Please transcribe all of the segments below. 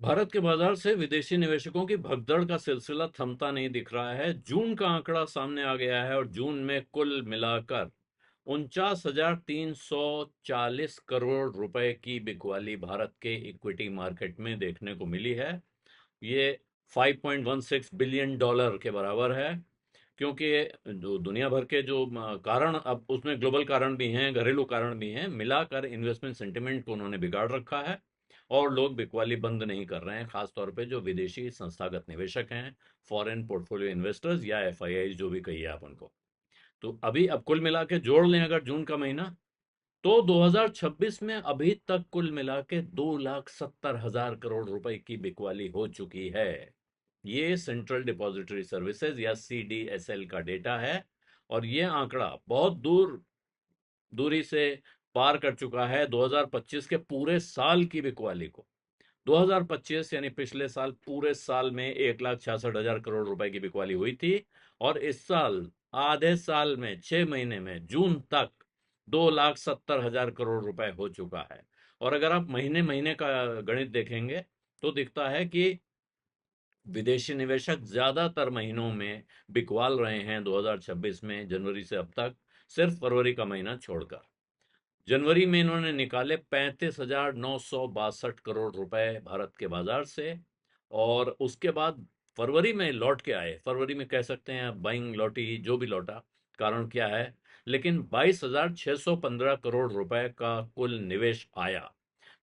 भारत के बाजार से विदेशी निवेशकों की भगदड़ का सिलसिला थमता नहीं दिख रहा है। जून का आंकड़ा सामने आ गया है और जून में कुल मिलाकर 49,340 करोड़ रुपए की बिकवाली भारत के इक्विटी मार्केट में देखने को मिली है। ये 5.16 बिलियन डॉलर के बराबर है। क्योंकि जो दुनिया भर के जो कारण, अब उसमें ग्लोबल कारण भी हैं, घरेलू कारण भी हैं, मिलाकर इन्वेस्टमेंट सेंटिमेंट को उन्होंने बिगाड़ रखा है। और लोग बिकवाली बंद नहीं कर रहे हैं, खासतौर पे जो विदेशी संस्थागत निवेशक हैं, फॉरेन पोर्टफोलियो इन्वेस्टर्स या एफआईआई जो भी कहिए आप उनको। तो अभी अब कुल मिला के जोड़ लें अगर जून का महीना, तो 2026 में अभी तक कुल मिला के 2,70,000 करोड़ रुपए की बिकवाली हो चुकी है। ये सेंट्रल डिपॉजिटरी सर्विसेज या सीडीएसएल का डेटा है। और ये आंकड़ा बहुत दूरी से पार कर चुका है 2025 के पूरे साल की बिकवाली को। 2025 यानी पिछले साल पूरे साल में 1,66,000 करोड़ रुपए की बिकवाली हुई थी। और इस साल आधे साल में 6 महीने में जून तक 2,70,000 करोड़ रुपए हो चुका है। और अगर आप महीने महीने का गणित देखेंगे तो दिखता है कि विदेशी निवेशक ज्यादातर महीनों में बिकवाल रहे हैं 2026 में, जनवरी से अब तक, सिर्फ फरवरी का महीना छोड़कर। जनवरी में इन्होंने निकाले 35,962 करोड़ रुपए भारत के बाजार से। और उसके बाद फरवरी में लौट के आए, फरवरी में कह सकते हैं बाइंग लौटी, जो भी लौटा, कारण क्या है, लेकिन 22,615 करोड़ रुपए का कुल निवेश आया।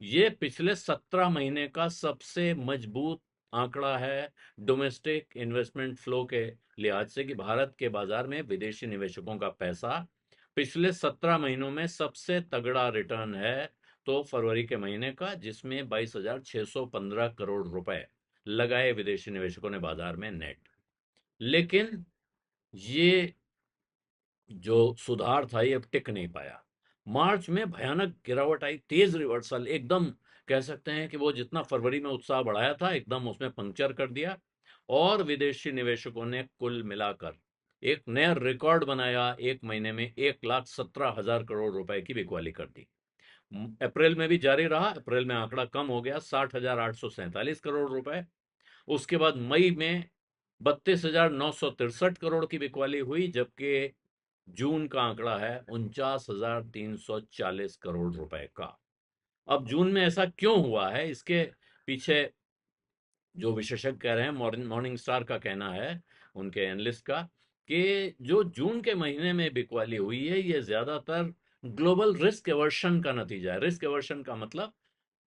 ये पिछले 17 महीने का सबसे मजबूत आंकड़ा है डोमेस्टिक इन्वेस्टमेंट फ्लो के लिहाज से, कि भारत के बाजार में विदेशी निवेशकों का पैसा पिछले 17 महीनों में सबसे तगड़ा रिटर्न है। तो फरवरी के महीने का, जिसमें 22,615 करोड़ रुपए लगाए विदेशी निवेशकों ने बाजार में नेट। लेकिन ये जो सुधार था ये अब टिक नहीं पाया। मार्च में भयानक गिरावट आई, तेज रिवर्सल, एकदम कह सकते हैं कि वो जितना फरवरी में उत्साह बढ़ाया था एकदम उसमें पंक्चर कर दिया। और विदेशी निवेशकों ने कुल मिलाकर एक नया रिकॉर्ड बनाया, एक महीने में 1,17,000 करोड़ रुपए की बिकवाली कर दी। अप्रैल में भी जारी रहा, अप्रैल में आंकड़ा कम हो गया, 60,847 करोड़ रुपए। उसके बाद मई में 32,963 करोड़ की बिकवाली हुई, जबकि जून का आंकड़ा है 49,340 करोड़ रुपए का। अब जून में ऐसा क्यों हुआ है, इसके पीछे जो विशेषज्ञ कह रहे हैं, मॉर्निंग स्टार का कहना है, उनके एनालिस्ट का, कि जो जून के महीने में बिकवाली हुई है ये ज्यादातर ग्लोबल रिस्क एवर्शन का नतीजा है। रिस्क एवर्शन का मतलब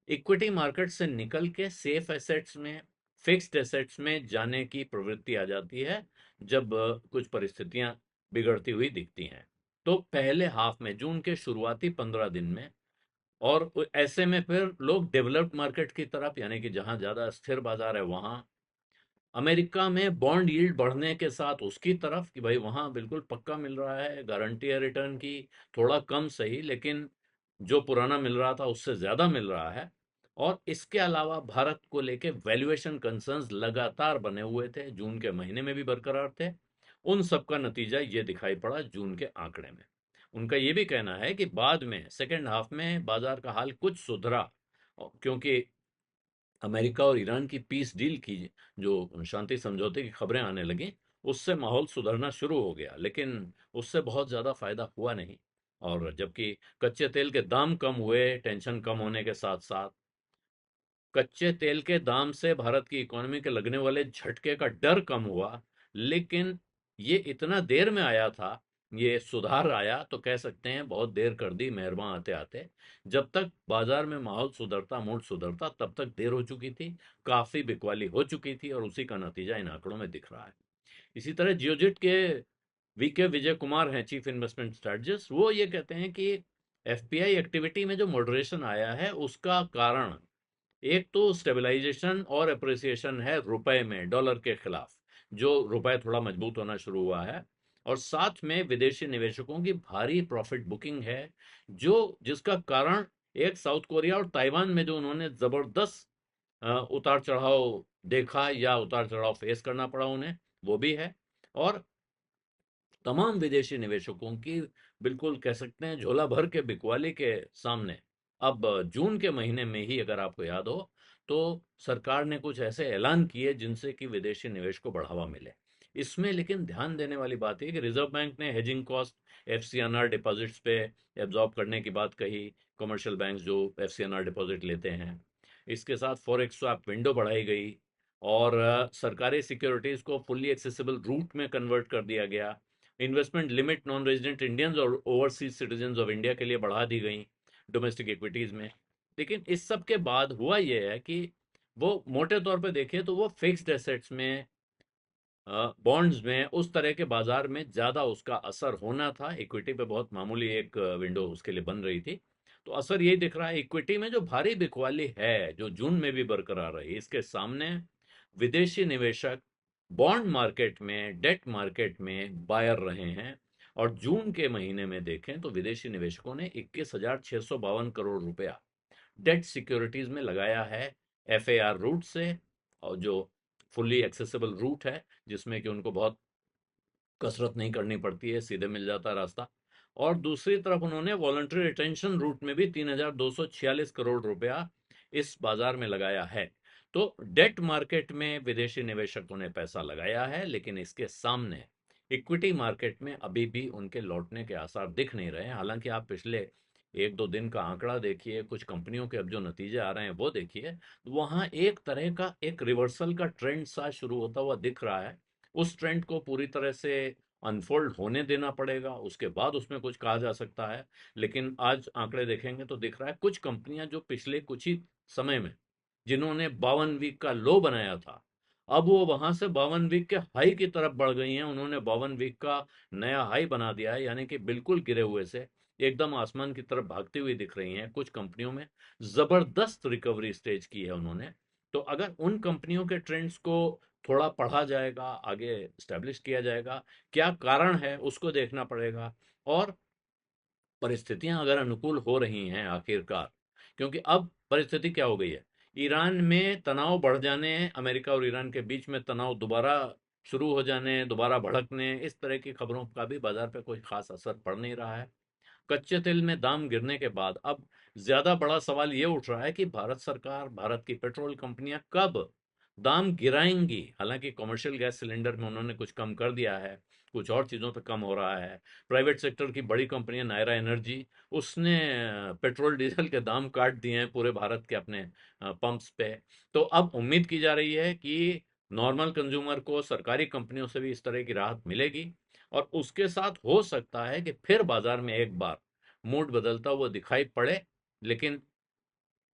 इक्विटी मार्केट से निकल के सेफ एसेट्स में, फिक्स्ड एसेट्स में जाने की प्रवृत्ति आ जाती है जब कुछ परिस्थितियां बिगड़ती हुई दिखती हैं। तो पहले हाफ में, जून के शुरुआती 15 दिन में, और ऐसे में फिर लोग डेवलप्ड मार्केट की तरफ, यानी कि जहां ज्यादा स्थिर बाजार है वहां, अमेरिका में बॉन्ड यील्ड बढ़ने के साथ उसकी तरफ, कि भाई वहां बिल्कुल पक्का मिल रहा है, गारंटी है रिटर्न की, थोड़ा कम सही लेकिन जो पुराना मिल रहा था उससे ज्यादा मिल रहा है। और इसके अलावा भारत को लेके वैल्यूएशन कंसर्न्स लगातार बने हुए थे, जून के महीने में भी बरकरार थे। उन सब का नतीजा ये दिखाई पड़ा जून के आंकड़े में। उनका ये भी कहना है कि बाद में सेकेंड हाफ में बाजार का हाल कुछ सुधरा, क्योंकि अमेरिका और ईरान की पीस डील की, जो शांति समझौते की खबरें आने लगी, उससे माहौल सुधरना शुरू हो गया, लेकिन उससे बहुत ज़्यादा फायदा हुआ नहीं। और जबकि कच्चे तेल के दाम कम हुए, टेंशन कम होने के साथ साथ, कच्चे तेल के दाम से भारत की इकोनॉमी के लगने वाले झटके का डर कम हुआ। लेकिन ये इतना देर में आया था, ये सुधार आया तो कह सकते हैं बहुत देर कर दी मेहरबान आते आते। जब तक बाजार में माहौल सुधरता, मूड सुधरता, तब तक देर हो चुकी थी, काफी बिकवाली हो चुकी थी, और उसी का नतीजा इन आंकड़ों में दिख रहा है। इसी तरह जियोजिट के वीके विजय कुमार हैं, चीफ इन्वेस्टमेंट स्ट्रेटजिस्ट, वो ये कहते हैं कि एफपीआई एक्टिविटी में जो मॉडरेशन आया है उसका कारण एक तो स्टेबलाइजेशन और अप्रिसिएशन है रुपए में डॉलर के खिलाफ, जो रुपए थोड़ा मजबूत होना शुरू हुआ है। और साथ में विदेशी निवेशकों की भारी प्रॉफिट बुकिंग है, जो जिसका कारण एक साउथ कोरिया और ताइवान में जो उन्होंने जबरदस्त उतार चढ़ाव देखा या उतार चढ़ाव फेस करना पड़ा उन्हें, वो भी है। और तमाम विदेशी निवेशकों की, बिल्कुल कह सकते हैं झोला भर के बिकवाली के सामने, अब जून के महीने में ही अगर आपको याद हो तो सरकार ने कुछ ऐसे ऐलान किए जिनसे कि विदेशी निवेश को बढ़ावा मिले। इसमें लेकिन ध्यान देने वाली बात है कि रिजर्व बैंक ने हेजिंग कॉस्ट एफसीएनआर डिपॉजिट्स पे एब्जॉर्ब करने की बात कही, कमर्शियल बैंक जो एफसीएनआर डिपॉजिट लेते हैं। इसके साथ फॉरेक्स स्वैप विंडो बढ़ाई गई और सरकारी सिक्योरिटीज को फुल्ली एक्सेसिबल रूट में कन्वर्ट कर दिया गया। Investment limit non resident Indians और ओवरसीज सिटीजन ऑफ इंडिया के लिए बढ़ा दी गई डोमेस्टिक इक्विटीज में। लेकिन इस सब के बाद हुआ ये है कि वो मोटे तौर पे देखें तो वो फिक्स्ड एसेट्स में, बॉन्ड्स में, उस तरह के बाजार में ज़्यादा उसका असर होना था। इक्विटी पे बहुत मामूली एक विंडो उसके लिए बन रही थी। तो असर यही दिख रहा है, इक्विटी में जो भारी बिकवाली है जो जून में भी बरकरार रही, इसके सामने विदेशी निवेशक बॉन्ड मार्केट में, डेट मार्केट में बायर रहे हैं। और जून के महीने में देखें तो विदेशी निवेशकों ने 21,652 करोड़ रुपया डेट सिक्योरिटीज में लगाया है, एफएआर रूट से, और जो फुल्ली एक्सेसिबल रूट है जिसमें कि उनको बहुत कसरत नहीं करनी पड़ती है, सीधे मिल जाता है रास्ता। और दूसरी तरफ उन्होंने वॉलंटरी रिटेंशन रूट में भी 3,246 करोड़ रुपया इस बाजार में लगाया है। तो डेट मार्केट में विदेशी निवेशकों ने पैसा लगाया है, लेकिन इसके सामने इक्विटी मार्केट में अभी भी उनके लौटने के आसार दिख नहीं रहे हैं। हालांकि आप पिछले एक दो दिन का आंकड़ा देखिए, कुछ कंपनियों के अब जो नतीजे आ रहे हैं वो देखिए, तो वहां एक तरह का एक रिवर्सल का ट्रेंड सा शुरू होता हुआ दिख रहा है। उस ट्रेंड को पूरी तरह से अनफोल्ड होने देना पड़ेगा, उसके बाद उसमें कुछ कहा जा सकता है। लेकिन आज आंकड़े देखेंगे तो दिख रहा है कुछ कंपनियां जो पिछले कुछ ही समय में, जिन्होंने 52 वीक का लो बनाया था, अब वो वहां से 52 वीक के हाई की तरफ बढ़ गई हैं। उन्होंने 52 वीक का नया हाई बना दिया है, यानी कि बिल्कुल गिरे हुए से एकदम आसमान की तरफ भागती हुई दिख रही हैं। कुछ कंपनियों में जबरदस्त रिकवरी स्टेज की है उन्होंने। तो अगर उन कंपनियों के ट्रेंड्स को थोड़ा पढ़ा जाएगा, आगे स्टैब्लिश किया जाएगा, क्या कारण है उसको देखना पड़ेगा। और परिस्थितियां अगर अनुकूल हो रही हैं आखिरकार, क्योंकि अब परिस्थिति क्या हो गई है, ईरान में तनाव बढ़ जाने, अमेरिका और ईरान के बीच में तनाव दोबारा शुरू हो जाने, दोबारा भड़कने, इस तरह की खबरों का भी बाजार पे कोई खास असर पड़ नहीं रहा है। कच्चे तेल में दाम गिरने के बाद अब ज्यादा बड़ा सवाल ये उठ रहा है कि भारत सरकार, भारत की पेट्रोल कंपनियां कब दाम गिराएंगी। हालांकि कमर्शियल गैस सिलेंडर में उन्होंने कुछ कम कर दिया है, कुछ और चीज़ों पे कम हो रहा है। प्राइवेट सेक्टर की बड़ी कंपनी नायरा एनर्जी, उसने पेट्रोल डीजल के दाम काट दिए हैं पूरे भारत के अपने पंप्स पे। तो अब उम्मीद की जा रही है कि नॉर्मल कंज्यूमर को सरकारी कंपनियों से भी इस तरह की राहत मिलेगी। और उसके साथ हो सकता है कि फिर बाजार में एक बार मूड बदलता हुआ दिखाई पड़े, लेकिन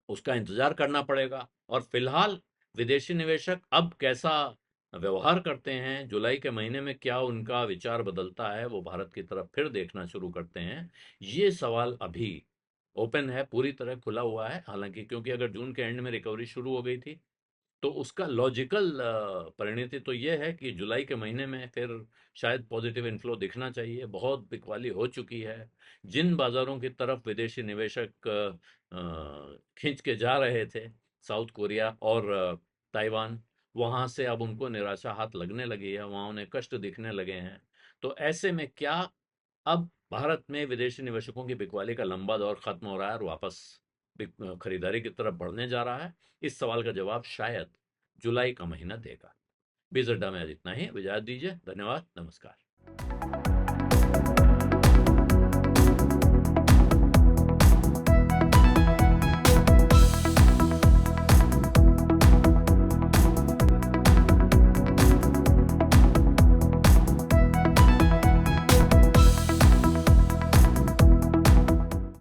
उसका इंतजार करना पड़ेगा। और फिलहाल विदेशी निवेशक अब कैसा व्यवहार करते हैं, जुलाई के महीने में क्या उनका विचार बदलता है, वो भारत की तरफ फिर देखना शुरू करते हैं, ये सवाल अभी ओपन है, पूरी तरह खुला हुआ है। हालांकि क्योंकि अगर जून के एंड में रिकवरी शुरू हो गई थी, तो उसका लॉजिकल परिणति तो ये है कि जुलाई के महीने में फिर शायद पॉजिटिव इन्फ्लो दिखना चाहिए। बहुत बिकवाली हो चुकी है। जिन बाजारों की तरफ विदेशी निवेशक खींच के जा रहे थे, साउथ कोरिया और ताइवान, वहां से अब उनको निराशा हाथ लगने लगी है, वहां उन्हें कष्ट दिखने लगे हैं। तो ऐसे में क्या अब भारत में विदेशी निवेशकों की बिकवाली का लंबा दौर खत्म हो रहा है और वापस खरीदारी की तरफ बढ़ने जा रहा है? इस सवाल का जवाब शायद जुलाई का महीना देगा। बीज अड्डा में आज इतना ही, इजाजत दीजिए। धन्यवाद, नमस्कार।